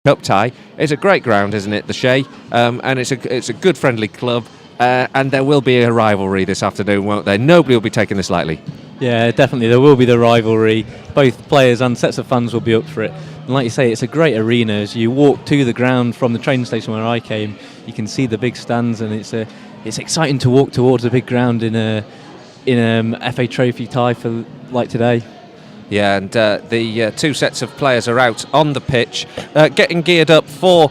Cup tie. It's a great ground, isn't it, the Shay? And it's a good friendly club, and there will be a rivalry this afternoon, won't there? Nobody will be taking this lightly. Yeah, definitely there will be the rivalry. Both players and sets of fans will be up for it. And like you say, it's a great arena. As you walk to the ground from the train station where I came, you can see the big stands, and it's exciting to walk towards a big ground in a FA Trophy tie for like today. Yeah, and the two sets of players are out on the pitch, getting geared up for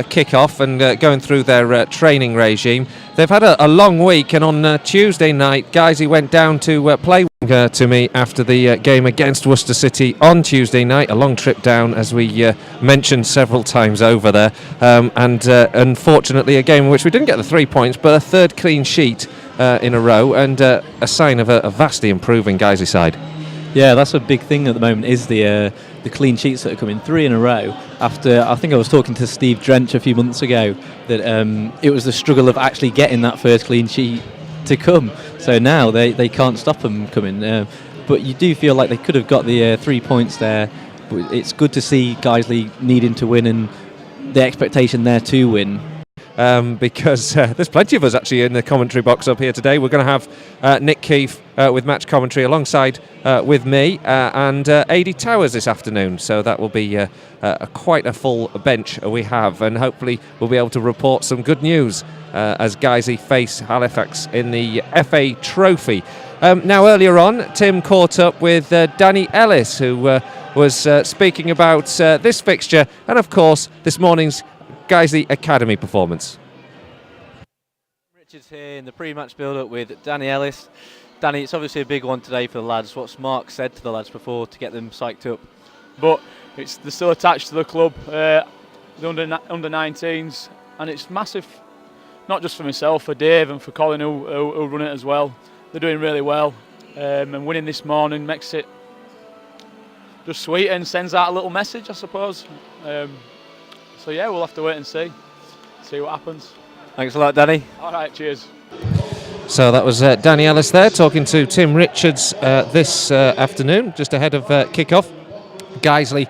kick-off and going through their training regime. They've had a long week, and on Tuesday night, Guiseley went down to play to me after the game against Worcester City on Tuesday night. A long trip down, as we mentioned several times over there, and unfortunately a game in which we didn't get the 3 points, but a third clean sheet in a row, and a sign of a vastly improving Guiseley side. Yeah, that's a big thing at the moment, is the clean sheets that are coming 3 in a row. After, I think I was talking to Steve Drench a few months ago, that it was the struggle of actually getting that first clean sheet to come. So now they can't stop them coming. But you do feel like they could have got the 3 points there. But it's good to see Guiseley needing to win, and the expectation there to win. Because there's plenty of us actually in the commentary box up here today. We're going to have Nick Keefe with match commentary alongside with me and Adi Towers this afternoon. So that will be quite a full bench we have, and hopefully we'll be able to report some good news as Guiseley face Halifax in the FA Trophy. Now, earlier on, Tim caught up with Danny Ellis, who was speaking about this fixture and, of course, this morning's Guiseley Academy performance. Richard's here in the pre-match build-up with Danny Ellis. Danny, it's obviously a big one today for the lads. What's Mark said to the lads before to get them psyched up? But they're still attached to the club, the under 19s, and it's massive, not just for myself, for Dave and for Colin who run it as well. They're doing really well, and winning this morning makes it just sweet and sends out a little message, I suppose. So yeah, we'll have to wait and see what happens. Thanks a lot, Danny. All right, cheers. So that was Danny Ellis there talking to Tim Richards this afternoon, just ahead of kick-off. Guiseley,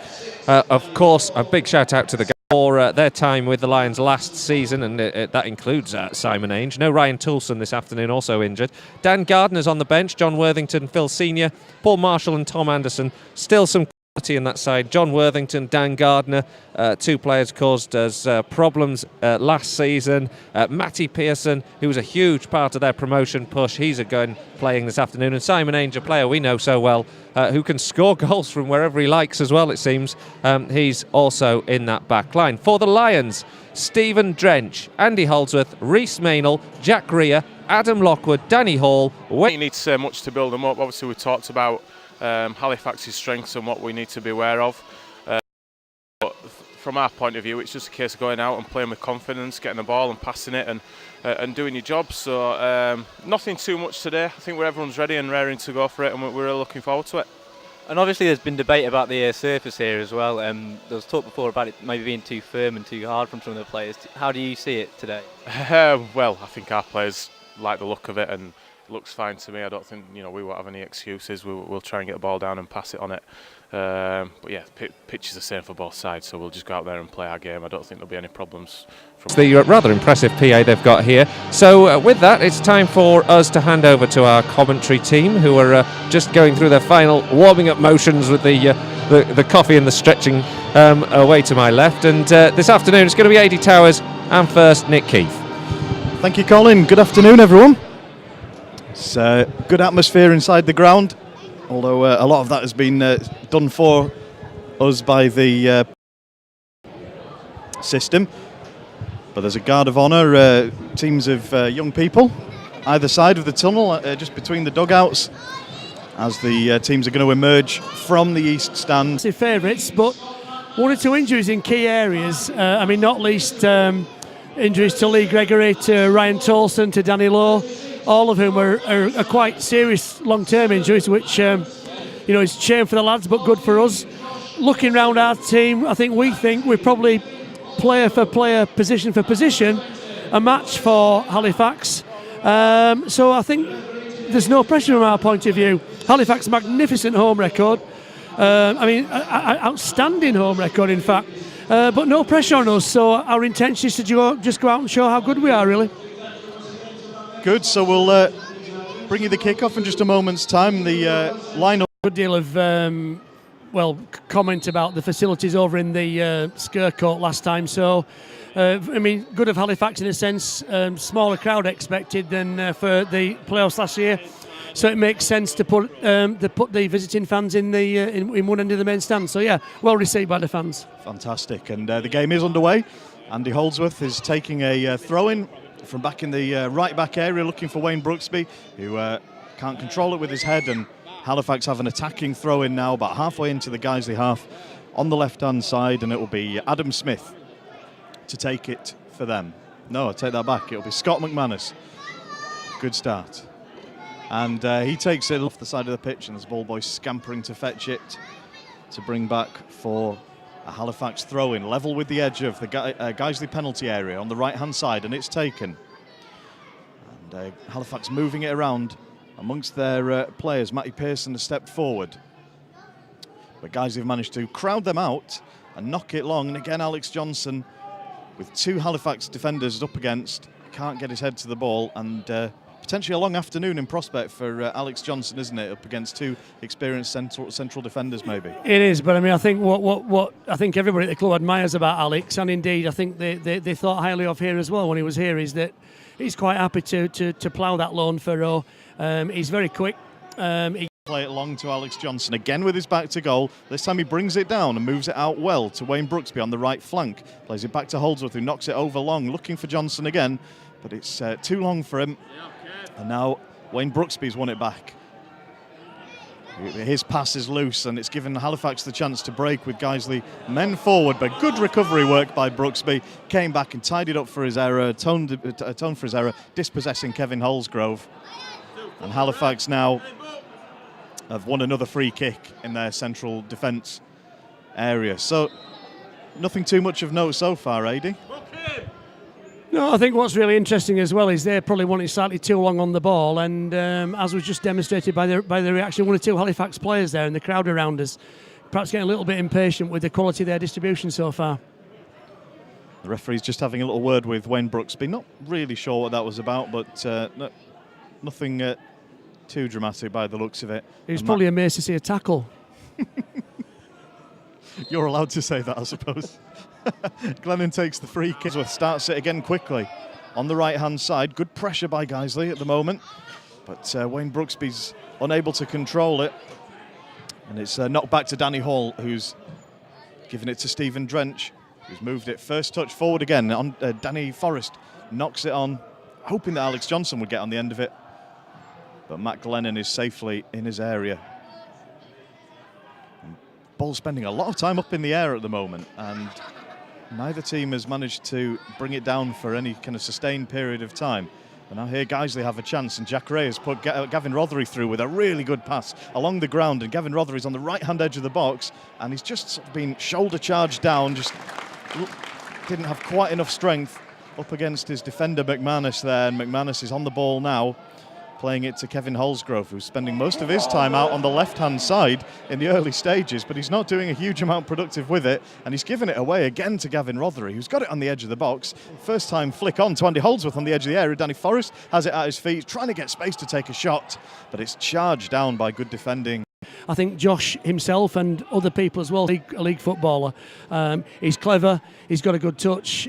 of course, a big shout out to the guys for their time with the Lions last season, and that includes Simon Ainge. No Ryan Toulson this afternoon, also injured. Dan Gardner's on the bench, John Worthington, Phil Senior, Paul Marshall and Tom Anderson. Still some in that side. John Worthington, Dan Gardner, two players caused us problems last season. Matty Pearson, who was a huge part of their promotion push, he's again playing this afternoon. And Simon Ainge, a player we know so well, who can score goals from wherever he likes as well, it seems. He's also in that back line. For the Lions, Stephen Drench, Andy Holdsworth, Rhys Maynell, Jack Rea, Adam Lockwood, Danny Hall. You need to say much to build them up. Obviously, we talked about Halifax's strengths and what we need to be aware of. But from our point of view, it's just a case of going out and playing with confidence, getting the ball and passing it, and doing your job. So nothing too much today. I think everyone's ready and raring to go for it, and we're really looking forward to it. And obviously there's been debate about the surface here as well. There was talk before about it maybe being too firm and too hard from some of the players. How do you see it today? Well, I think our players like the look of it, and it looks fine to me. I don't think we won't have any excuses. We'll try and get the ball down and pass it on it. But yeah, pitch is the same for both sides, so we'll just go out there and play our game. I don't think there'll be any problems. It's the rather impressive PA they've got here. So with that, it's time for us to hand over to our commentary team, who are just going through their final warming up motions with the coffee and the stretching away to my left. And this afternoon it's going to be Adi Towers and first Nick Keefe. Thank you, Colin. Good afternoon, everyone. It's a good atmosphere inside the ground, although a lot of that has been done for us by the system. But there's a guard of honour, teams of young people either side of the tunnel, just between the dugouts, as the teams are going to emerge from the east stand. Favourites, but 1 or 2 injuries in key areas. Not least injuries to Lee Gregory, to Ryan Toulson, to Danny Lowe. All of whom are quite serious long-term injuries, which is a shame for the lads, but good for us. Looking round our team, I think we're probably player for player, position for position, a match for Halifax. So I think there's no pressure from our point of view. Halifax, magnificent home record. Outstanding home record, in fact. but no pressure on us. So our intention is to just go out and show how good we are, really. Good. So we'll bring you the kick-off in just a moment's time. The lineup. Good deal of comment about the facilities over in the Sker Court last time. So, I mean, good of Halifax in a sense. Smaller crowd expected than for the playoffs last year. So it makes sense to put the visiting fans in one end of the main stand. So yeah, well received by the fans. Fantastic. And the game is underway. Andy Holdsworth is taking a throw-in from back in the right-back area, looking for Wayne Brooksby, who can't control it with his head, and Halifax have an attacking throw-in now, about halfway into the Guiseley half on the left-hand side, and it will be Adam Smith to take it for them. No, I take that back. It'll be Scott McManus. Good start. And he takes it off the side of the pitch, and there's ball boy scampering to fetch it to bring back for a Halifax throw-in, level with the edge of the Guiseley penalty area on the right-hand side, and it's taken. And Halifax moving it around amongst their players. Matty Pearson has stepped forward. But Guiseley have managed to crowd them out and knock it long. And again, Alex Johnson, with two Halifax defenders up against, can't get his head to the ball. And potentially a long afternoon in prospect for Alex Johnson, isn't it? Up against two experienced central defenders, maybe. It is, but I mean, I think what I think everybody at the club admires about Alex, and indeed I think they thought highly of here as well when he was here, is that he's quite happy to plough that loan furrow. He's very quick. He play it long to Alex Johnson, again with his back to goal. This time he brings it down and moves it out well to Wayne Brooksby on the right flank. Plays it back to Holdsworth, who knocks it over long, looking for Johnson again, but it's too long for him. And now Wayne Brooksby's won it back. His pass is loose, and it's given Halifax the chance to break with Guiseley men forward, but good recovery work by Brooksby. Came back and tidied up for his error, atoned for his error, dispossessing Kevin Holgsrove. And Halifax now have won another free kick in their central defence area. So nothing too much of note so far, AD. No, I think what's really interesting as well is they probably wanted slightly too long on the ball, and as was just demonstrated by the reaction of one or two Halifax players there and the crowd around us, perhaps getting a little bit impatient with the quality of their distribution so far. The referee's just having a little word with Wayne Brooksby. Not really sure what that was about, but nothing too dramatic by the looks of it. He was probably amazed to see a tackle. You're allowed to say that, I suppose. Glennon takes the free kick. Starts it again quickly on the right-hand side. Good pressure by Guiseley at the moment, but Wayne Brooksby's unable to control it. And it's knocked back to Danny Hall, who's given it to Stephen Drench, who's moved it. First touch forward again. On Danny Forrest knocks it on, hoping that Alex Johnson would get on the end of it. But Matt Glennon is safely in his area. Ball spending a lot of time up in the air at the moment, and neither team has managed to bring it down for any kind of sustained period of time. And now here Guiseley have a chance, and Jack Ray has put Gavin Rothery through with a really good pass along the ground, and Gavin Rothery's on the right-hand edge of the box, and he's just sort of been shoulder charged down, just didn't have quite enough strength up against his defender McManus there, and McManus is on the ball now, playing it to Kevin Holgsrove, who's spending most of his time out on the left-hand side in the early stages, but he's not doing a huge amount productive with it, and he's given it away again to Gavin Rothery, who's got it on the edge of the box. First time flick on to Andy Holdsworth on the edge of the area. Danny Forrest has it at his feet, trying to get space to take a shot, but it's charged down by good defending. I think Josh himself and other people as well, a league footballer. He's clever, he's got a good touch,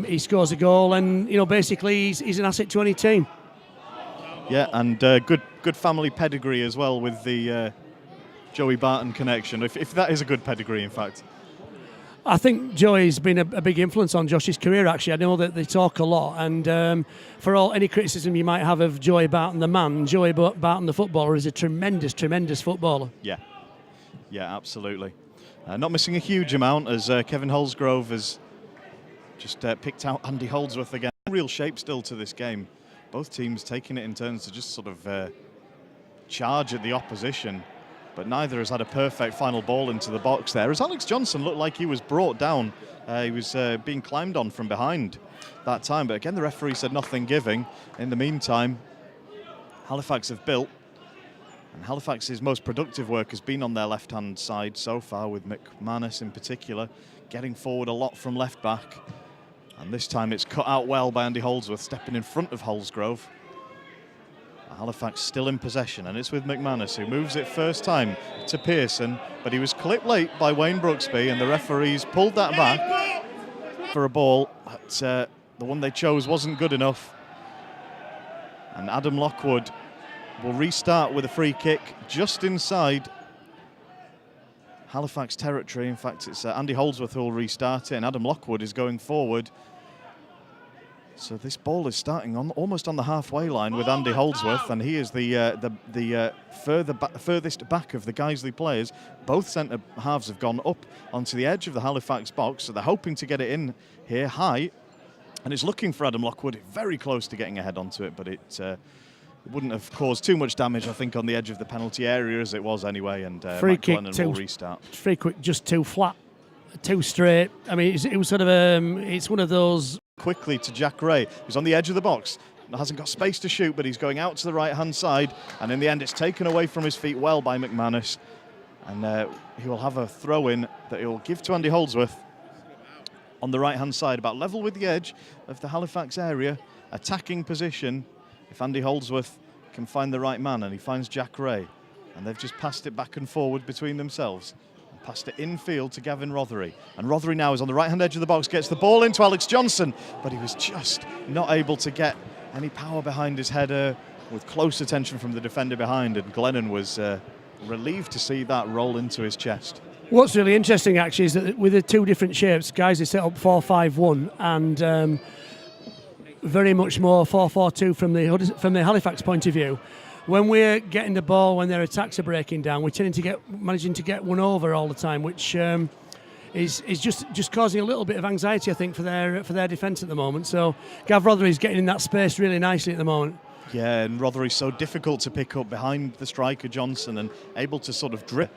he scores a goal, and basically he's an asset to any team. Yeah, and good family pedigree as well with the Joey Barton connection, if that is a good pedigree, in fact. I think Joey's been a big influence on Josh's career, actually. I know that they talk a lot, and for any criticism you might have of Joey Barton the man, Joey Barton the footballer is a tremendous footballer. Yeah, absolutely. Not missing a huge amount, as Kevin Holgsrove has just picked out Andy Holdsworth again. Real shape still to this game. Both teams taking it in turns to just sort of charge at the opposition, but neither has had a perfect final ball into the box there. As Alex Johnson looked like he was brought down, he was being climbed on from behind that time, but again the referee said nothing giving. In the meantime, Halifax have built And Halifax's most productive work has been on their left-hand side so far, with McManus in particular, getting forward a lot from left back. And this time it's cut out well by Andy Holdsworth, stepping in front of Holgsrove. Halifax still in possession, and it's with McManus, who moves it first time to Pearson, but he was clipped late by Wayne Brooksby, and the referees pulled that back for a ball. But the one they chose wasn't good enough. And Adam Lockwood will restart with a free kick just inside Halifax territory. In fact, it's Andy Holdsworth who will restart it, and Adam Lockwood is going forward. So this ball is starting on almost on the halfway line with Andy Holdsworth, and he is the furthest back of the Guiseley players. Both centre halves have gone up onto the edge of the Halifax box, so they're hoping to get it in here high, and it's looking for Adam Lockwood, very close to getting a head onto it, but it wouldn't have caused too much damage, I think, on the edge of the penalty area as it was anyway, and free kick will restart. Free kick just too flat, too straight. I mean, it was sort of it's one of those. Quickly to Jack Ray, who's on the edge of the box, hasn't got space to shoot, but he's going out to the right-hand side, and in the end it's taken away from his feet well by McManus, and he will have a throw-in that he will give to Andy Holdsworth on the right-hand side, about level with the edge of the Halifax area, attacking position. If Andy Holdsworth can find the right man, and he finds Jack Ray, and they've just passed it back and forward between themselves. Passed it infield to Gavin Rothery, and Rothery now is on the right-hand edge of the box, gets the ball into Alex Johnson, but he was just not able to get any power behind his header, with close attention from the defender behind, and Glennon was relieved to see that roll into his chest. What's really interesting actually is that with the two different shapes, guys are set up 4-5-1 and very much more 4-4-2 from the Halifax point of view. When we're getting the ball, when their attacks are breaking down, we're managing to get one over all the time, which is just causing a little bit of anxiety, I think, for their defence at the moment. So Gav Rothery's getting in that space really nicely at the moment. Yeah, and Rothery's so difficult to pick up behind the striker Johnson, and able to sort of drip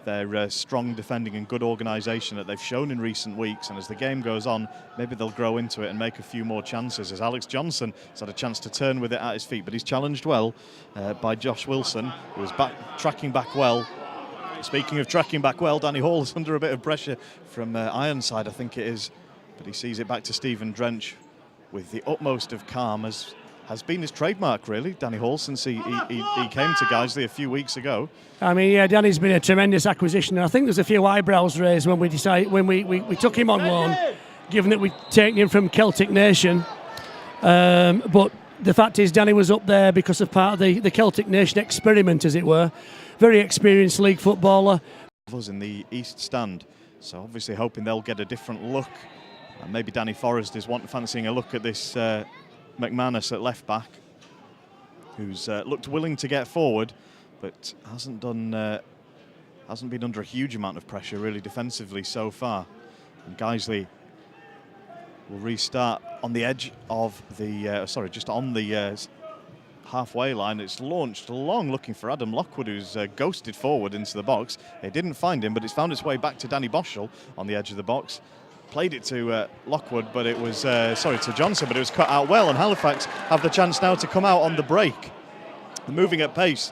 their strong defending and good organisation that they've shown in recent weeks. And as the game goes on, maybe they'll grow into it and make a few more chances, as Alex Johnson has had a chance to turn with it at his feet, but he's challenged well by Josh Wilson, who was tracking back well. Speaking of tracking back well, Danny Hall is under a bit of pressure from Ironside, I think it is, but he sees it back to Stephen Drench with the utmost of calm, as has been his trademark, really, Danny Hall, since he came to Guiseley a few weeks ago. I mean, yeah, Danny's been a tremendous acquisition, and I think there's a few eyebrows raised when we took him on loan, given that we'd taken him from Celtic Nation. But the fact is, Danny was up there because of part of the Celtic Nation experiment, as it were. Very experienced league footballer. Us in the East Stand, so obviously hoping they'll get a different look. And maybe Danny Forrest is fancying a look at this McManus at left back, who's looked willing to get forward, but hasn't been under a huge amount of pressure really defensively so far. And Guiseley will restart on the edge of the just on the halfway line. It's launched long, looking for Adam Lockwood, who's ghosted forward into the box. They didn't find him, but it's found its way back to Danny Boschel on the edge of the box. Played it to Lockwood, but it was to Johnson, but it was cut out well, and Halifax have the chance now to come out on the break. Moving at pace,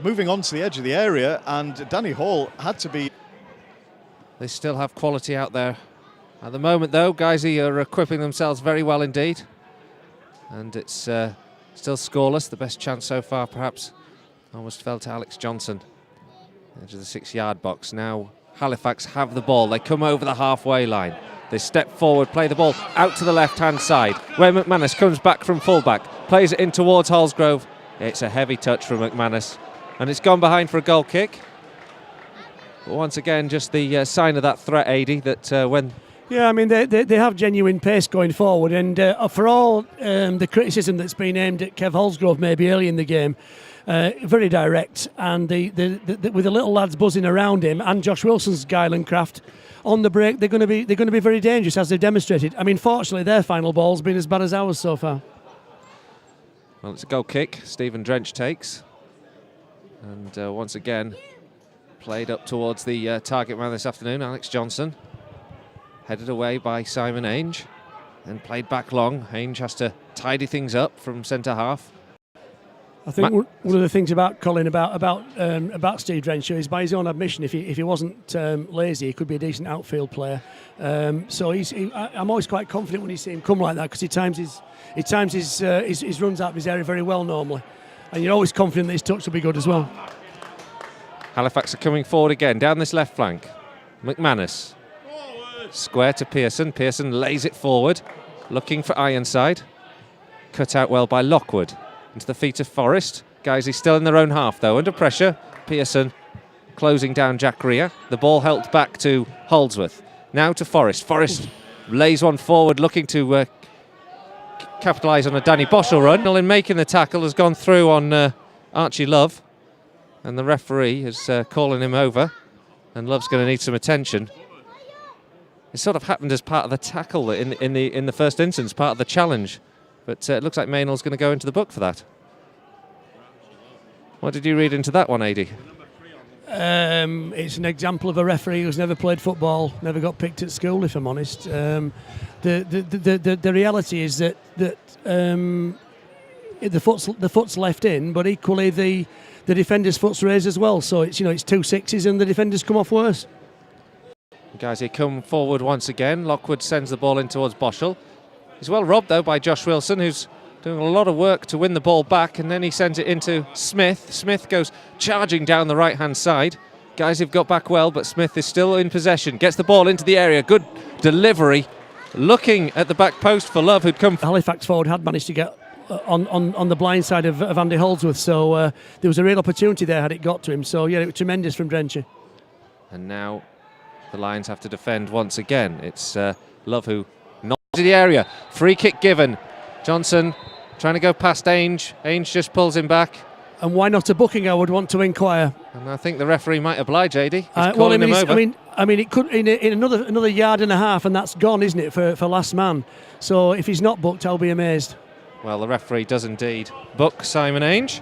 moving on to the edge of the area, and Danny Hall had to be. They still have quality out there. At the moment, though, Guiseley are equipping themselves very well indeed, and it's still scoreless. The best chance so far, perhaps, almost fell to Alex Johnson, edge of the 6-yard box. Now Halifax have the ball. They come over the halfway line. They step forward, play the ball out to the left-hand side, where McManus comes back from fullback, plays it in towards Holgsrove. It's a heavy touch from McManus, and it's gone behind for a goal kick. But once again, just the sign of that threat, Adi, that when... Yeah, I mean, they have genuine pace going forward, and for all the criticism that's been aimed at Kev Holgsrove maybe early in the game, very direct, and with the little lads buzzing around him and Josh Wilson's guile and craft on the break, they're going to be very dangerous, as they've demonstrated. I mean, fortunately, their final ball's been as bad as ours so far. Well, it's a goal kick. Stephen Drench takes, and once again played up towards the target man this afternoon, Alex Johnson. Headed away by Simon Ainge, and played back long. Ainge has to tidy things up from centre half. I think one of the things about Colin, about Steve Drencher, is by his own admission, if he wasn't lazy, he could be a decent outfield player. So I'm always quite confident when you see him come like that, because he times his runs out of his area very well normally, and you're always confident that his touch will be good as well. Halifax are coming forward again down this left flank. McManus, square to Pearson. Pearson lays it forward, looking for Ironside. Cut out well by Lockwood. Into the feet of Forrest. Guiseley still in their own half though, under pressure. Pearson closing down Jack Rea. The ball helped back to Holdsworth. Now to Forrest. Forrest lays one forward, looking to capitalise on a Danny Boschel run. In making the tackle has gone through on Archie Love, and the referee is calling him over, and Love's going to need some attention. It sort of happened as part of the tackle in the first instance, part of the challenge. But it looks like Maynell's going to go into the book for that. What did you read into that one, AD? It's an example of a referee who's never played football, never got picked at school, if I'm honest. The reality is that the foot's left in, but equally the defender's foot's raised as well. So it's 2 sixes and the defenders come off worse. Guys, he come forward once again. Lockwood sends the ball in towards Boschel. He's well robbed, though, by Josh Wilson, who's doing a lot of work to win the ball back, and then he sends it into Smith. Smith goes charging down the right-hand side. Guys have got back well, but Smith is still in possession. Gets the ball into the area. Good delivery. Looking at the back post for Love, who'd come... Halifax forward had managed to get on the blind side of Andy Holdsworth, so there was a real opportunity there had it got to him. So, yeah, it was tremendous from Drencher. And now the Lions have to defend once again. It's Love who... to the area, free kick given. Johnson trying to go past Ainge. Ainge just pulls him back. And why not a booking, I would want to inquire. And I think the referee might oblige, AD. He's calling him over. I mean, it could in another yard and a half, and that's gone, isn't it, for last man? So if he's not booked, I'll be amazed. Well, the referee does indeed book Simon Ainge.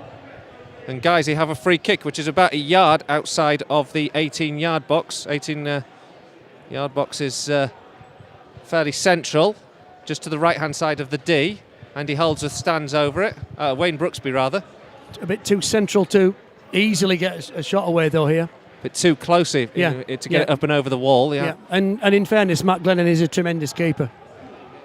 And guys, they have a free kick, which is about a yard outside of the 18-yard box. 18-yard box is fairly central, just to the right-hand side of the D. Andy Holdsworth stands over it. Wayne Brooksby, rather. A bit too central to easily get a shot away, though, here. A bit too close to get it up and over the wall. Yeah. And in fairness, Matt Glennon is a tremendous keeper.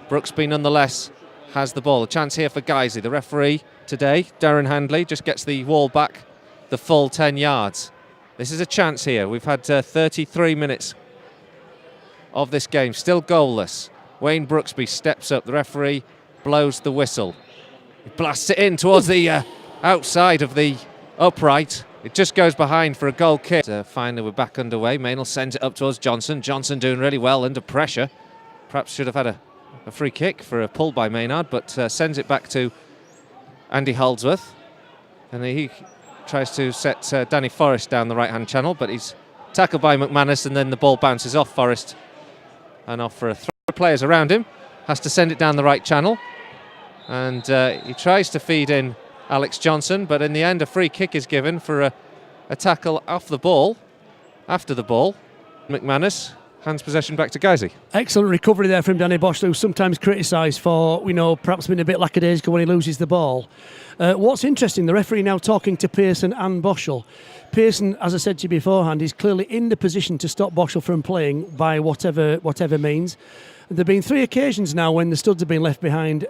Brooksby, nonetheless, has the ball. A chance here for Guiseley. The referee today, Darren Handley, just gets the wall back the full 10 yards. This is a chance here. We've had 33 minutes of this game, still goalless. Wayne Brooksby steps up. The referee blows the whistle. He blasts it in towards the outside of the upright. It just goes behind for a goal kick. Finally, we're back underway. Maynell sends it up towards Johnson. Johnson doing really well under pressure. Perhaps should have had a free kick for a pull by Maynard, but sends it back to Andy Holdsworth. And he tries to set Danny Forrest down the right-hand channel, but he's tackled by McManus, and then the ball bounces off Forrest and off for a throw. Players around him, has to send it down the right channel, and he tries to feed in Alex Johnson, but in the end a free kick is given for a tackle off the ball, after the ball. McManus hands possession back to Guiseley. Excellent recovery there from Danny Bosch, who's sometimes criticised for, perhaps being a bit lackadaisical when he loses the ball. What's interesting, the referee now talking to Pearson and Boschel. Pearson, as I said to you beforehand, is clearly in the position to stop Boschel from playing by whatever means. There have been 3 occasions now when the studs have been left behind.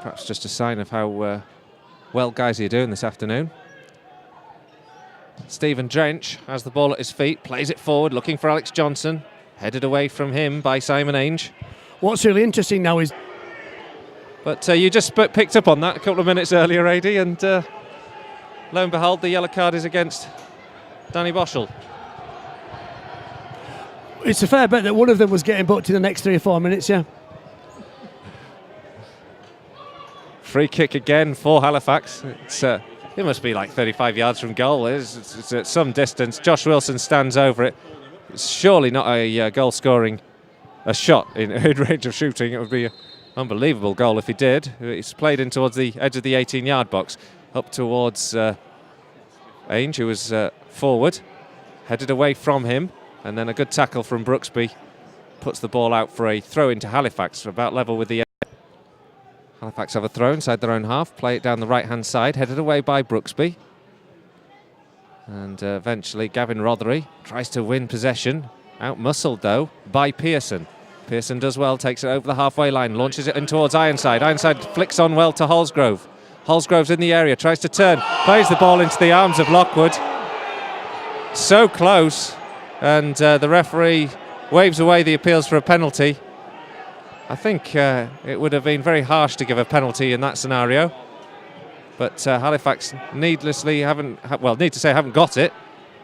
Perhaps just a sign of how well Guiseley are doing this afternoon. Stephen Drench has the ball at his feet, plays it forward, looking for Alex Johnson. Headed away from him by Simon Ainge. What's really interesting now is... But you just picked up on that a couple of minutes earlier, AD, and lo and behold, the yellow card is against Danny Boschel. It's a fair bet that one of them was getting booked in the next 3 or 4 minutes, yeah. Free kick again for Halifax. It must be like 35 yards from goal. It's at some distance. Josh Wilson stands over it. It's surely not a goal scoring a shot in range of shooting. It would be an unbelievable goal if he did. It's played in towards the edge of the 18-yard box, up towards Ainge, who was forward, headed away from him. And then a good tackle from Brooksby puts the ball out for a throw into Halifax, about level with the Halifax have a throw inside their own half, play it down the right-hand side, headed away by Brooksby. And eventually Gavin Rothery tries to win possession, out-muscled though by Pearson. Pearson does well, takes it over the halfway line, launches it in towards Ironside. Ironside flicks on well to Holgsrove. Holgsrove's in the area, tries to turn, plays the ball into the arms of Lockwood. So close, and the referee waves away the appeals for a penalty. I think it would have been very harsh to give a penalty in that scenario, but Halifax need to say haven't got it,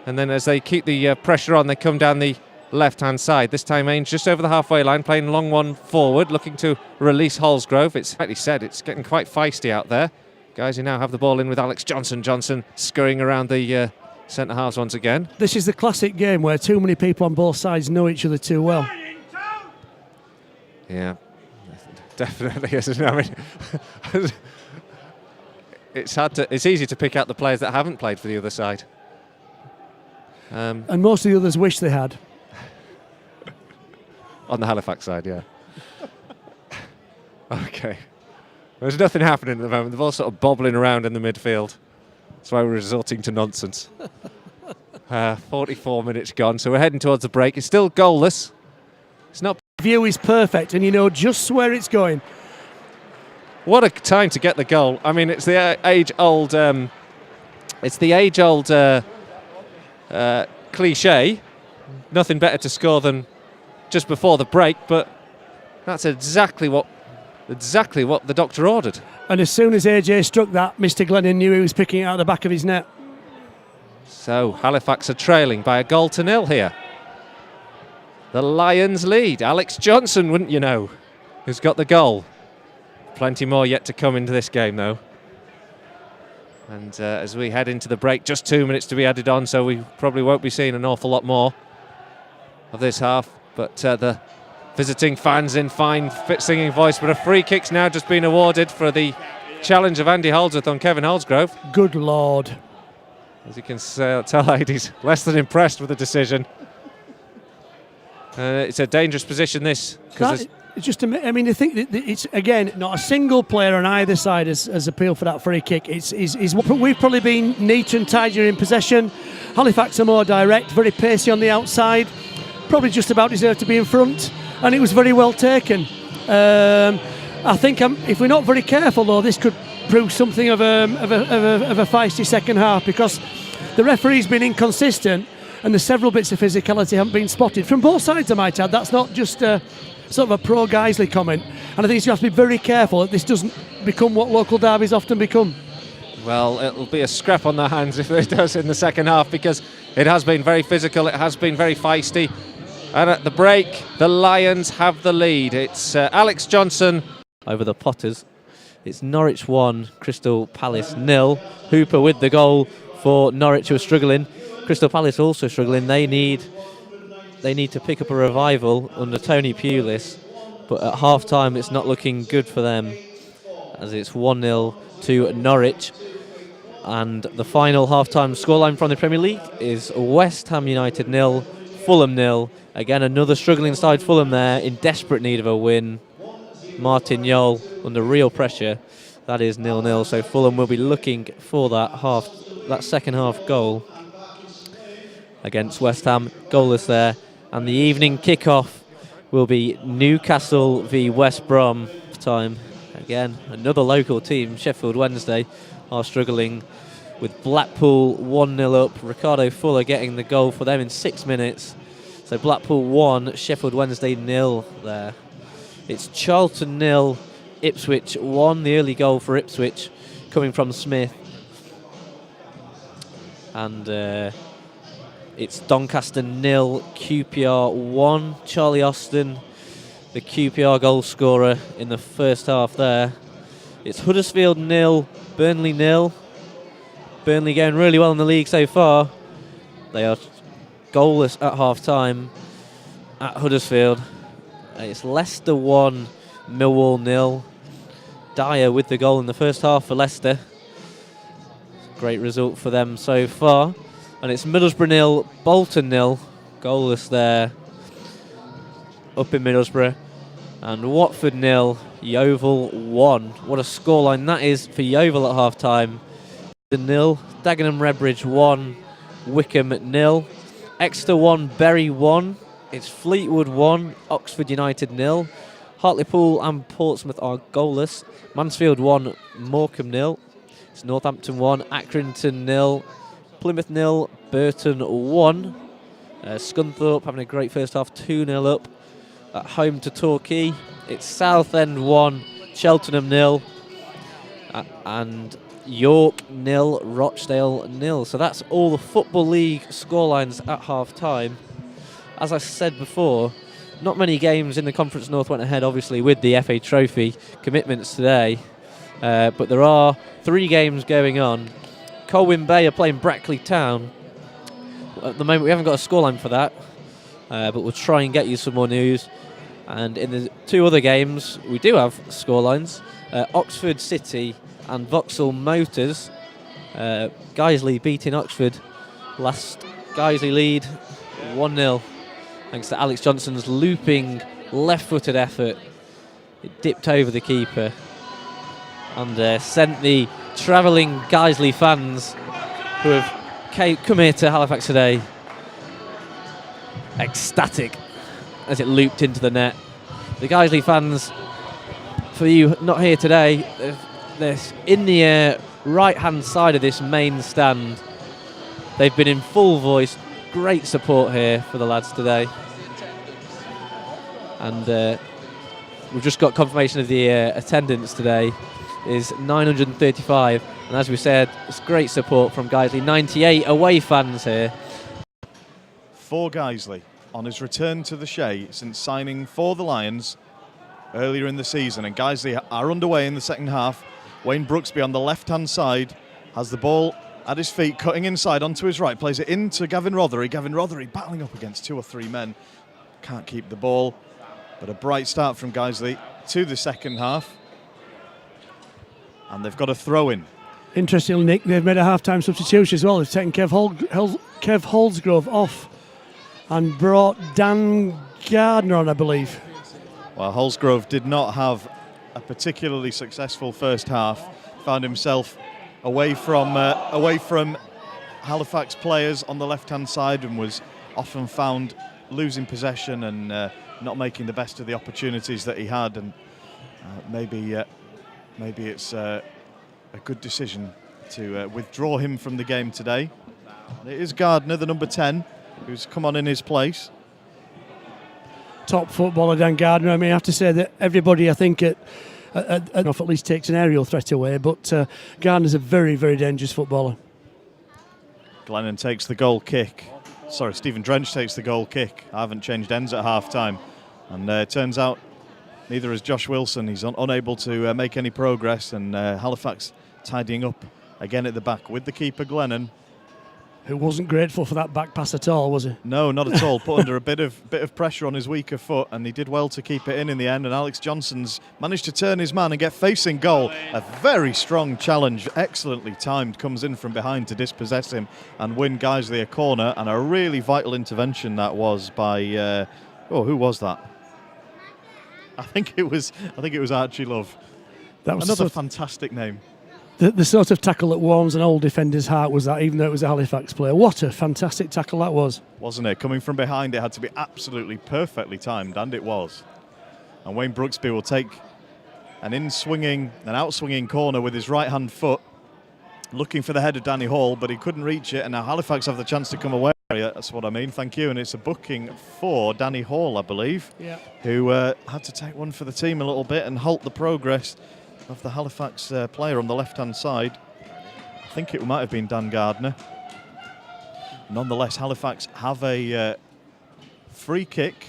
and then as they keep the pressure on, they come down the left-hand side. This time Ainge just over the halfway line, playing long one forward, looking to release Holgsrove. It's like he said, it's getting quite feisty out there. Guys who now have the ball in with Alex Johnson. Johnson scurrying around the centre halves once again. This is the classic game where too many people on both sides know each other too well. Yeah, definitely isn't it? I mean, it's easy to pick out the players that haven't played for the other side. And most of the others wish they had. On the Halifax side, yeah. Okay. There's nothing happening at the moment. They're all sort of bobbling around in the midfield. That's why we're resorting to nonsense. 44 minutes gone, so we're heading towards the break. It's still goalless. It's not. View is perfect, and you know just where it's going. What a time to get the goal! I mean, it's the age-old. Cliche. Nothing better to score than just before the break, but that's exactly what the doctor ordered. And as soon as AJ struck that, Mr. Glennon knew he was picking it out of the back of his net. So Halifax are trailing by 1-0 here. The Lions lead. Alex Johnson, wouldn't you know, who's got the goal. Plenty more yet to come into this game, though. And as we head into the break, just 2 minutes to be added on, so we probably won't be seeing an awful lot more of this half. But the visiting fans in fine singing voice. But a free kick's now just been awarded for the challenge of Andy Holdsworth on Kevin Holgsrove. Good Lord. As you can tell, he's less than impressed with the decision. It's a dangerous position, this. It's just, I mean, I think that it's, again, not a single player on either side has appealed for that free kick. We've probably been neat and tidier in possession. Halifax are more direct, very pacey on the outside. Probably just about deserved to be in front, and it was very well taken. I think if we're not very careful, though, this could prove something of a feisty second half, because the referee's been inconsistent and the several bits of physicality haven't been spotted from both sides, I might add. That's not just sort of a pro-Guiseley comment, and I think you have to be very careful that this doesn't become what local derbies often become. Well, it'll be a scrap on their hands if it does in the second half, because it has been very physical, it has been very feisty, and at the break the Lions have the lead. It's Alex Johnson over the Potters. It's Norwich 1, Crystal Palace 0. Hooper with the goal for Norwich, who are struggling. Crystal Palace also struggling. They need to pick up a revival under Tony Pulis, but at half-time it's not looking good for them, as it's 1-0 to Norwich. And the final half-time scoreline from the Premier League is West Ham United 0, Fulham 0. Again, another struggling side, Fulham there, in desperate need of a win. Martin Yole under real pressure. That is 0-0, so Fulham will be looking for that second half goal against West Ham. Goalless there. And the evening kick-off will be Newcastle v West Brom time. Again, another local team, Sheffield Wednesday, are struggling with Blackpool 1-0 up. Ricardo Fuller getting the goal for them in 6 minutes. So Blackpool 1, Sheffield Wednesday 0 there. It's Charlton 0, Ipswich 1, the early goal for Ipswich coming from Smith. And it's Doncaster 0, QPR 1. Charlie Austin, the QPR goal scorer in the first half there. It's Huddersfield 0, Burnley 0. Burnley going really well in the league so far. They are goalless at half-time at Huddersfield. It's Leicester 1, Millwall 0. Dyer with the goal in the first half for Leicester. Great result for them so far. And it's Middlesbrough 0, Bolton 0. Goalless there up in Middlesbrough. And Watford 0, Yeovil 1. What a scoreline that is for Yeovil at half-time. 0. Dagenham Redbridge 1. Wickham 0. Exeter 1. Bury 1. It's Fleetwood 1. Oxford United 0. Hartlepool and Portsmouth are goalless. Mansfield 1. Morecambe 0. It's Northampton 1. Accrington 0. Plymouth 0. Burton 1. Scunthorpe having a great first half, 2-0 up at home to Torquay. It's Southend 1, Cheltenham 0, and York 0, Rochdale 0. So that's all the Football League scorelines at half time. As I said before, not many games in the Conference North went ahead, obviously, with the FA Trophy commitments today. But there are 3 games going on. Colwyn Bay are playing Brackley Town. At the moment, we haven't got a scoreline for that, but we'll try and get you some more news. And in the 2 other games, we do have scorelines. Oxford City and Vauxhall Motors. Guiseley beating Oxford. Last Guiseley lead 1-0 thanks to Alex Johnson's looping left-footed effort. It dipped over the keeper and sent the travelling Guiseley fans who have come here to Halifax today ecstatic as it looped into the net. The Guiseley fans, for you not here today, they're in the right-hand side of this main stand. They've been in full voice. Great support here for the lads today. And we've just got confirmation of the attendance today is 935. And as we said, it's great support from Guiseley. 98 away fans here. For Guiseley, on his return to the Shay since signing for the Lions earlier in the season, and Guiseley are underway in the second half. Wayne Brooksby on the left-hand side has the ball at his feet, cutting inside onto his right, plays it into Gavin Rothery. Gavin Rothery battling up against 2 or 3 men, can't keep the ball, but a bright start from Guiseley to the second half, and they've got a throw in. Interestingly, Nick, they've made a half-time substitution as well. They've taken Kev Holgsrove off and brought Dan Gardner on, I believe. Well, Holgsrove did not have a particularly successful first half. Found himself away from Halifax players on the left-hand side, and was often found losing possession and not making the best of the opportunities that he had. And maybe it's a good decision to withdraw him from the game today. And it is Gardner, the number 10, who's come on in his place. Top footballer Dan Gardner. I mean, I have to say that everybody, I think, at least takes an aerial threat away, but Gardner's a very, very dangerous footballer. Glennon takes the goal kick. Sorry, Stephen Drench takes the goal kick. I haven't changed ends at half-time. And it turns out neither has Josh Wilson. He's unable to make any progress, and Halifax tidying up again at the back with the keeper, Glennon. Who wasn't grateful for that back pass at all, was he? No, not at all. Put under a bit of pressure on his weaker foot, and he did well to keep it in the end. And Alex Johnson's managed to turn his man and get facing goal. A very strong challenge, excellently timed, comes in from behind to dispossess him and win Guiseley a corner. And a really vital intervention that was by who was that? I think it was Archie Love. That was another fantastic name. The sort of tackle that warms an old defender's heart was that, even though it was a Halifax player. What a fantastic tackle that was. Wasn't it? Coming from behind, it had to be absolutely perfectly timed, and it was. And Wayne Brooksby will take an out-swinging corner with his right-hand foot, looking for the head of Danny Hall, but he couldn't reach it, and now Halifax have the chance to come away. That's what I mean, thank you. And it's a booking for Danny Hall, I believe, who had to take one for the team a little bit and halt the progress of the Halifax player on the left-hand side. I think it might have been Dan Gardner. Nonetheless, Halifax have a free kick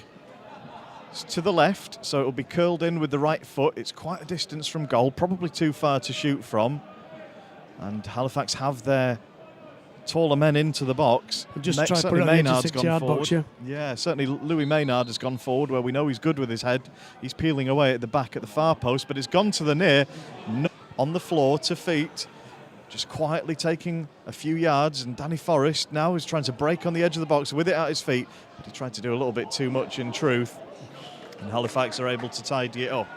to the left, so it will be curled in with the right foot. It's quite a distance from goal, probably too far to shoot from. And Halifax have their taller men into the box. Just try to put it in the 6-yard box, yeah, certainly Louis Maynard has gone forward, where we know he's good with his head. He's peeling away at the back at the far post, but it's gone to the near, on the floor to feet, just quietly taking a few yards. And Danny Forrest now is trying to break on the edge of the box with it at his feet, but he tried to do a little bit too much in truth, and Halifax are able to tidy it up.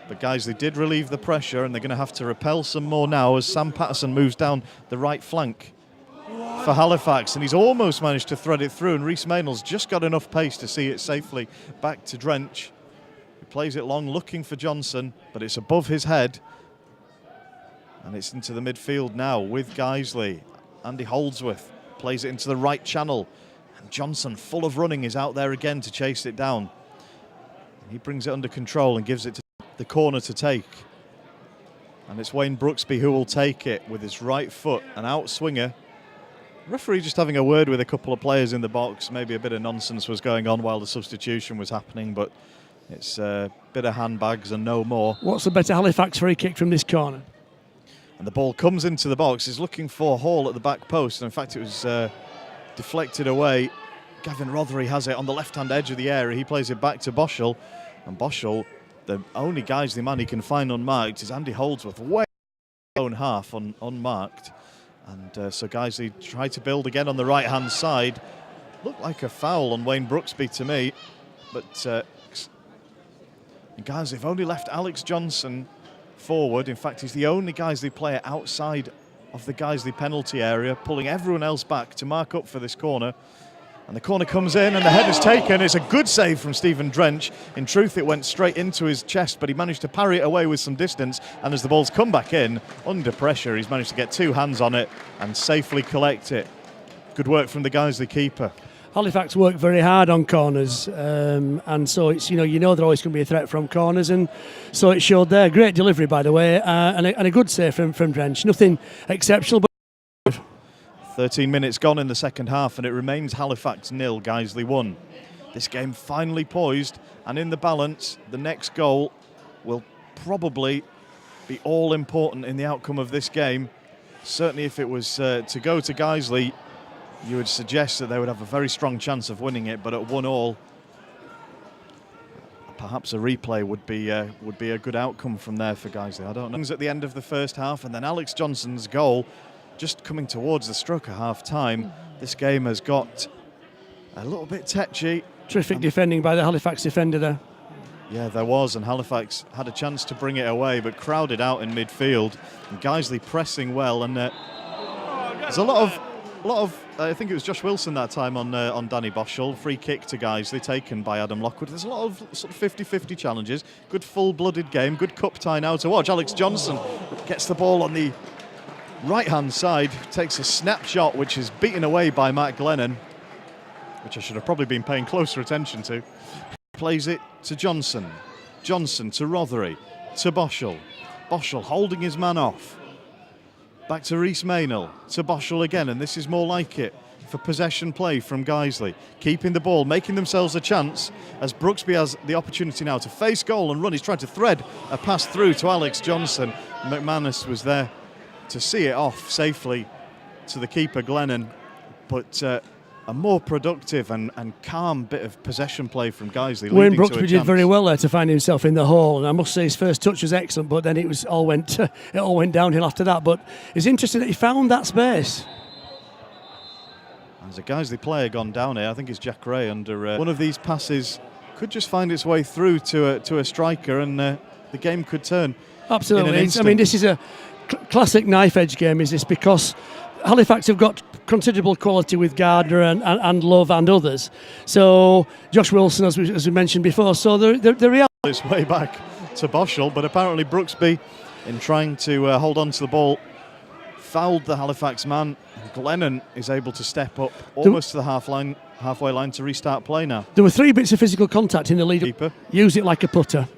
But Guiseley did relieve the pressure, and they're going to have to repel some more now as Sam Patterson moves down the right flank for Halifax, and he's almost managed to thread it through, and Rhys Maynell's just got enough pace to see it safely back to Drench. He plays it long, looking for Johnson, but it's above his head, and it's into the midfield now with Guiseley. Andy Holdsworth plays it into the right channel, and Johnson, full of running, is out there again to chase it down. He brings it under control and gives it to the corner to take. And it's Wayne Brooksby who will take it with his right foot, an outswinger. Referee just having a word with a couple of players in the box. Maybe a bit of nonsense was going on while the substitution was happening, but it's a bit of handbags and no more. What's the better Halifax free kick from this corner? And the ball comes into the box. He's looking for Hall at the back post, and in fact it was deflected away. Gavin Rothery has it on the left-hand edge of the area. He plays it back to Boschel, and Boschel, the only Guiseley man he can find unmarked is Andy Holdsworth, way in his own half unmarked. And so Guiseley try to build again on the right-hand side. Looked like a foul on Wayne Brooksby to me, but Guiseley have only left Alex Johnson forward. In fact, he's the only Guiseley player outside of the Guiseley penalty area, pulling everyone else back to mark up for this corner. And the corner comes in and the header's taken. It's a good save from Stephen Drench. In truth, it went straight into his chest, but he managed to parry it away with some distance. And as the ball's come back in, under pressure, he's managed to get two hands on it and safely collect it. Good work from the Guiseley keeper. Halifax work very hard on corners, and so it's you know they're always going to be a threat from corners, and so it showed there. Great delivery, by the way, and a good save from Drench. Nothing exceptional, but 13 minutes gone in the second half, and it remains Halifax 0, Guiseley 1. This game finally poised, and in the balance, the next goal will probably be all important in the outcome of this game. Certainly if it was to go to Guiseley, you would suggest that they would have a very strong chance of winning it, but at 1-1, perhaps a replay would be a good outcome from there for Guiseley. I don't know. At the end of the first half, and then Alex Johnson's goal just coming towards the stroke of half-time. This game has got a little bit tetchy. Terrific defending by the Halifax defender there. Yeah, there was, and Halifax had a chance to bring it away, but crowded out in midfield. And Guiseley pressing well, and there's a lot of. I think it was Josh Wilson that time on Danny Boschel. Free kick to Guiseley taken by Adam Lockwood. There's a lot of sort of 50-50 challenges. Good full-blooded game. Good cup tie now to watch. Alex Johnson gets the ball on the right-hand side, takes a snapshot which is beaten away by Matt Glennon, which I should have probably been paying closer attention to. Plays it to Johnson. Johnson to Rothery, to Boschel. Boschel holding his man off. Back to Rhys Maynell, to Boschel again, and this is more like it for possession play from Guiseley. Keeping the ball, making themselves a chance as Brooksby has the opportunity now to face goal and run. He's trying to thread a pass through to Alex Johnson. McManus was there to see it off safely to the keeper Glennon, but a more productive and calm bit of possession play from Guiseley. Wayne Brooksby did very well there to find himself in the hole, and I must say his first touch was excellent, but then it all went downhill after that. But it's interesting that he found that space. There's a Guiseley player gone down here. I think it's Jack Ray under one of these passes could just find its way through to a striker, and the game could turn. Absolutely. I mean, this is a classic knife-edge game, is this, because Halifax have got considerable quality with Gardner and Love and others. So Josh Wilson, as we mentioned before, so the reality. It's way back to Boschel, but apparently Brooksby, in trying to hold on to the ball, fouled the Halifax man. Glennon is able to step up almost to the halfway line to restart play now. There were 3 bits of physical contact in the lead. Keeper. Use it like a putter.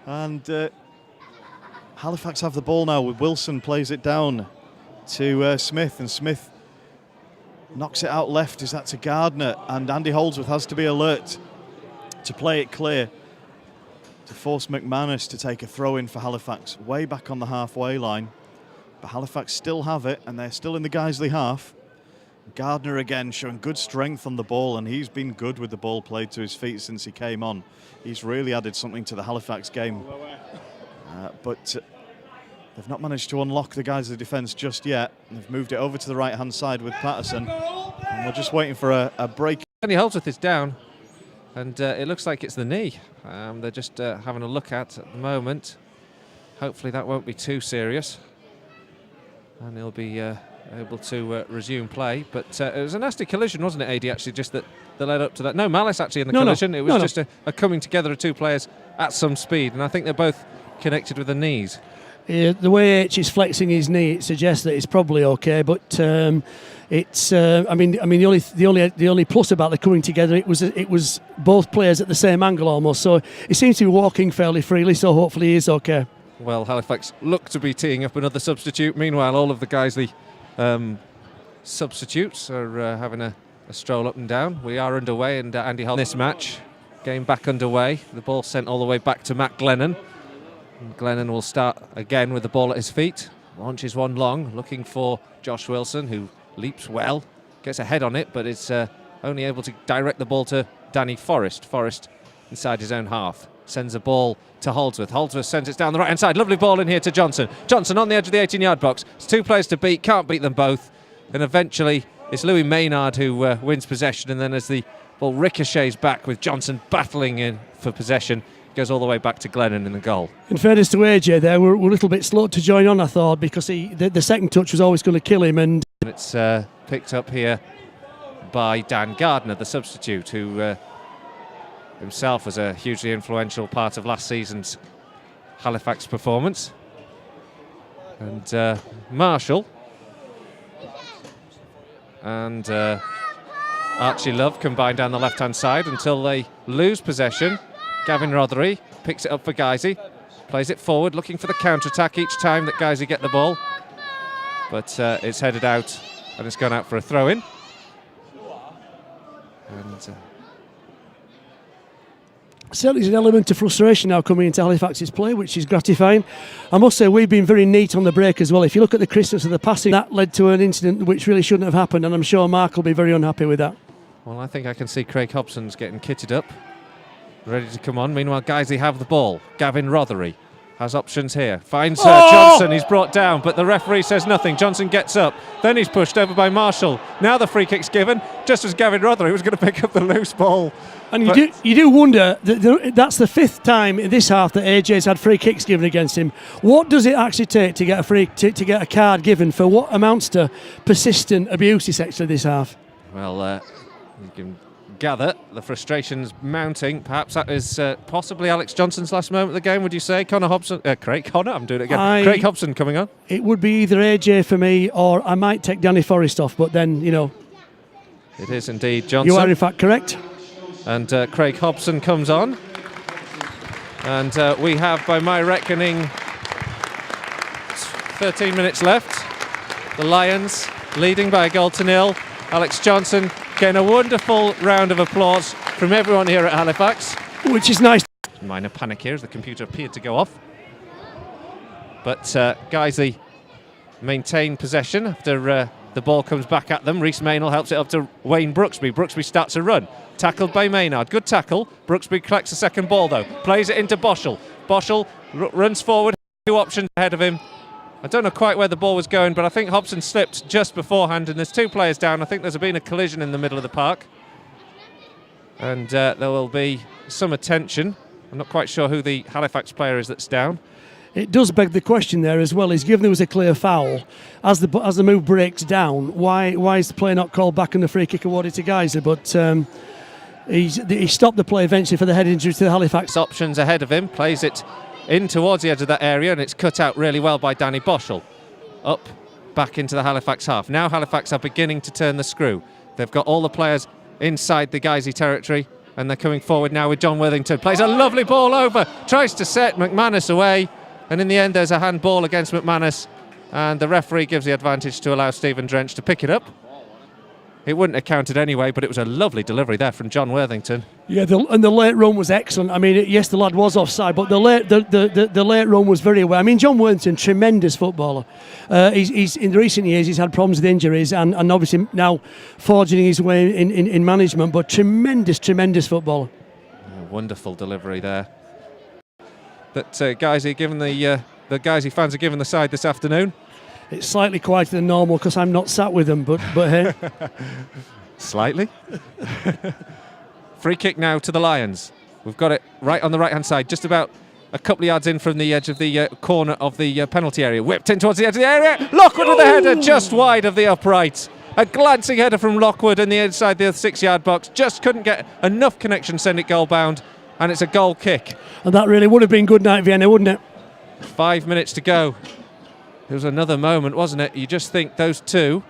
And Halifax have the ball now with Wilson, plays it down to Smith, and Smith knocks it out left. Is that to Gardner? And Andy Holdsworth has to be alert to play it clear, to force McManus to take a throw in for Halifax, way back on the halfway line. But Halifax still have it, and they're still in the Guiseley half. Gardner again showing good strength on the ball, and he's been good with the ball played to his feet since he came on. He's really added something to the Halifax game. But they've not managed to unlock the Guiseley defence just yet. They've moved it over to the right-hand side with Patterson. And we're just waiting for a break. Danny Holdsworth is down. and it looks like it's the knee. They're just having a look at the moment. Hopefully that won't be too serious, and he'll be able to resume play. But it was a nasty collision, wasn't it, AD, actually, just that led up to that. No malice, actually, in the collision. It was just a coming together of two players at some speed, and I think they're both connected with the knees. Yeah, the way H is flexing his knee, it suggests that it's probably okay. But it's, I mean, the only plus about the coming together, it was both players at the same angle almost. So he seems to be walking fairly freely. So hopefully he is okay. Well, Halifax look to be teeing up another substitute. Meanwhile, all of the Guiseley substitutes are having a stroll up and down. We are underway, and Andy Holmes this match. Game back underway. The ball sent all the way back to Matt Glennon. And Glennon will start again with the ball at his feet. Launches one long, looking for Josh Wilson, who leaps well. Gets a head on it, but is only able to direct the ball to Danny Forrest. Forrest inside his own half. Sends a ball to Holdsworth. Holdsworth sends it down the right-hand side. Lovely ball in here to Johnson. Johnson on the edge of the 18-yard box. It's two players to beat. Can't beat them both. And eventually it's Louis Maynard who wins possession. And then as the ball ricochets back with Johnson battling in for possession, it goes all the way back to Glennon in the goal. In fairness to AJ there, we're a little bit slow to join on, I thought, because the second touch was always going to kill him. And it's picked up here by Dan Gardner, the substitute, who himself was a hugely influential part of last season's Halifax performance. And Marshall and Archie Love combine down the left-hand side until they lose possession. Gavin Rothery picks it up for Guisey, plays it forward, looking for the counter-attack each time that Guisey get the ball. But it's headed out, and it's gone out for a throw-in. And certainly there's an element of frustration now coming into Halifax's play, which is gratifying. I must say we've been very neat on the break as well. If you look at the crispness of the passing, that led to an incident which really shouldn't have happened, and I'm sure Mark will be very unhappy with that. Well, I think I can see Craig Hobson's getting kitted up, ready to come on. Meanwhile, Guiseley have the ball. Gavin Rothery has options here. Finds Johnson. He's brought down, but the referee says nothing. Johnson gets up. Then he's pushed over by Marshall. Now the free kick's given, just as Gavin Rothery was going to pick up the loose ball. And you do wonder, that's the fifth time in this half that AJ's had free kicks given against him. What does it actually take to get to get a card given for what amounts to persistent abuse essentially this half? Well, you can gather the frustrations mounting. Perhaps that is possibly Alex Johnson's last moment of the game, would you say? Craig Hobson coming on. It would be either AJ for me, or I might take Danny Forrest off, but then, you know. It is indeed Johnson. You are in fact correct. And Craig Hobson comes on. And we have, by my reckoning, 13 minutes left. The Lions leading by a goal to nil. Alex Johnson getting a wonderful round of applause from everyone here at Halifax. Which is nice. Minor panic here as the computer appeared to go off. But Guiseley maintain possession after the ball comes back at them. Rhys Maynell helps it up to Wayne Brooksby. Brooksby starts a run. Tackled by Maynard. Good tackle. Brooksby collects the second ball though. Plays it into Boschel. Boschel runs forward. Two options ahead of him. I don't know quite where the ball was going, but I think Hobson slipped just beforehand, and there's two players down. I think there's been a collision in the middle of the park. And there will be some attention. I'm not quite sure who the Halifax player is that's down. It does beg the question there as well. Is given there was a clear foul, as the move breaks down, why is the play not called back and the free kick awarded to Guiseley? But he stopped the play eventually for the head injury to the Halifax. Options ahead of him, plays it in towards the edge of that area, and it's cut out really well by Danny Boschel. Up, back into the Halifax half. Now Halifax are beginning to turn the screw. They've got all the players inside the Guiseley territory, and they're coming forward now with John Worthington. Plays a lovely ball over, tries to set McManus away, and in the end there's a handball against McManus, and the referee gives the advantage to allow Stephen Drench to pick it up. It wouldn't have counted anyway, but it was a lovely delivery there from John Worthington. Yeah, and the late run was excellent. I mean, yes, the lad was offside, but the late run was very well. I mean, John Worthington, tremendous footballer. He's in recent years he's had problems with injuries, and obviously now forging his way in management. But tremendous footballer. Wonderful delivery there. That Guiseley given the Guiseley fans are given the side this afternoon. It's slightly quieter than normal because I'm not sat with them, but hey. Slightly. Free kick now to the Lions. We've got it right on the right-hand side, just about a couple of yards in from the edge of the corner of the penalty area. Whipped in towards the edge of the area. Lockwood with the header just wide of the upright. A glancing header from Lockwood in the inside the 6-yard box. Just couldn't get enough connection, send it goal bound, and it's a goal kick. And that really would have been good night Vienna, wouldn't it? 5 minutes to go. It was another moment, wasn't it? You just think those two,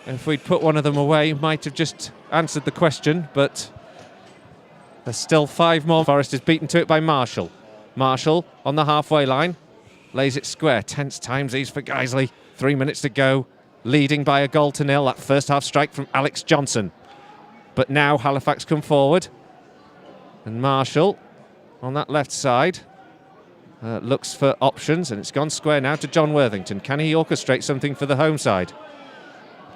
if we'd put one of them away, might have just answered the question, but there's still 5 more. Forrest is beaten to it by Marshall. Marshall on the halfway line, lays it square. Tense times these for Guiseley. 3 minutes to go, leading by a goal to nil. That first half strike from Alex Johnson. But now Halifax come forward, and Marshall on that left side looks for options, and it's gone square now to John Worthington. Can he orchestrate something for the home side?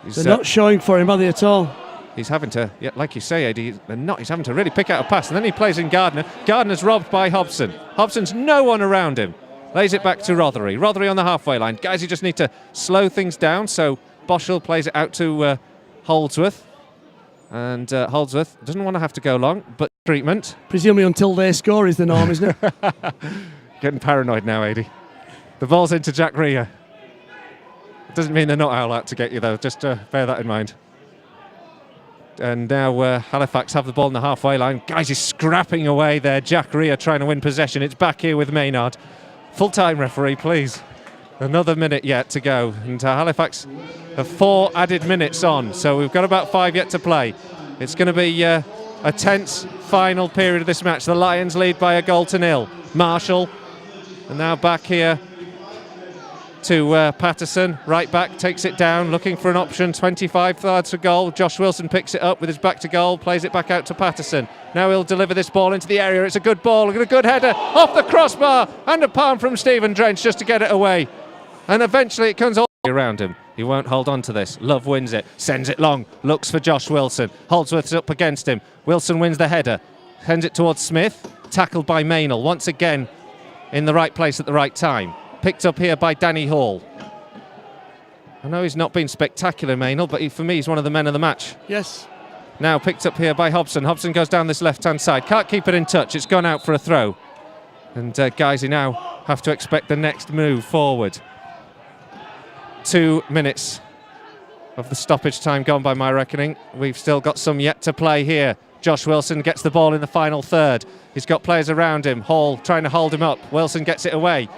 They're not showing for him, are they, at all? He's having to, yeah, like you say, Eddie, he's having to really pick out a pass, and then he plays in Gardner. Gardner's robbed by Hobson. Hobson's no one around him. Lays it back to Rothery. Rothery on the halfway line. Guys, you just need to slow things down, so Boschel plays it out to Holdsworth. And Holdsworth doesn't want to have to go long, but treatment. Presumably until they score is the norm, isn't it? Getting paranoid now, Eddie. The ball's into Jack Rhea. It doesn't mean they're not out to get you, though. Just bear that in mind. And now Halifax have the ball in the halfway line. Guys, he's scrapping away there. Jack Rhea trying to win possession. It's back here with Maynard. Full-time referee, please. Another minute yet to go. And Halifax have 4 added minutes on. So we've got about 5 yet to play. It's going to be a tense final period of this match. The Lions lead by a goal to nil. Marshall. And now back here to Patterson, right back, takes it down, looking for an option, 25 yards for goal. Josh Wilson picks it up with his back to goal, plays it back out to Patterson. Now he'll deliver this ball into the area. It's a good ball, a good header off the crossbar, and a palm from Stephen Drench just to get it away. And eventually it comes all around him. He won't hold on to this. Love wins it, sends it long, looks for Josh Wilson. Holdsworth's up against him. Wilson wins the header, sends it towards Smith, tackled by Maynell, once again in the right place at the right time. Picked up here by Danny Hall. I know he's not been spectacular, Maynell, but for me he's one of the men of the match. Yes. Now picked up here by Hobson. Hobson goes down this left-hand side. Can't keep it in touch. It's gone out for a throw. And Guisey now have to expect the next move forward. 2 minutes of the stoppage time gone by my reckoning. We've still got some yet to play here. Josh Wilson gets the ball in the final third. He's got players around him. Hall trying to hold him up. Wilson gets it away.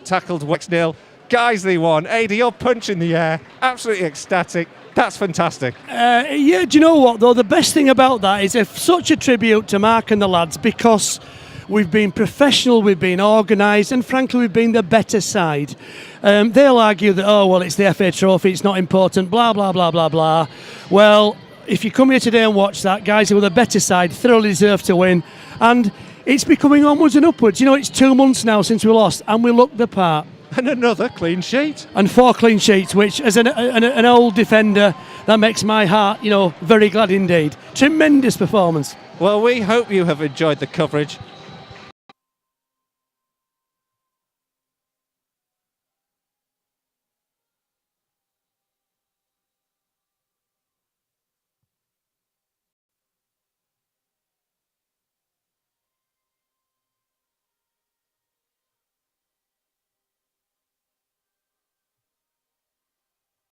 Tackled 1-0. Guiseley 1. Adi, you're punching the air. Absolutely ecstatic. That's fantastic. Yeah, do you know what, though? The best thing about that is such a tribute to Mark and the lads, because we've been professional, we've been organised, and frankly, we've been the better side. They'll argue that, oh, well, it's the FA Trophy, it's not important, blah, blah, blah, blah, blah. Well, if you come here today and watch that, guys who were the better side thoroughly deserve to win. And it's becoming onwards and upwards. You know, it's 2 months now since we lost, and we looked the part. And another clean sheet. And 4 clean sheets, which, as an old defender, that makes my heart, very glad indeed. Tremendous performance. Well, we hope you have enjoyed the coverage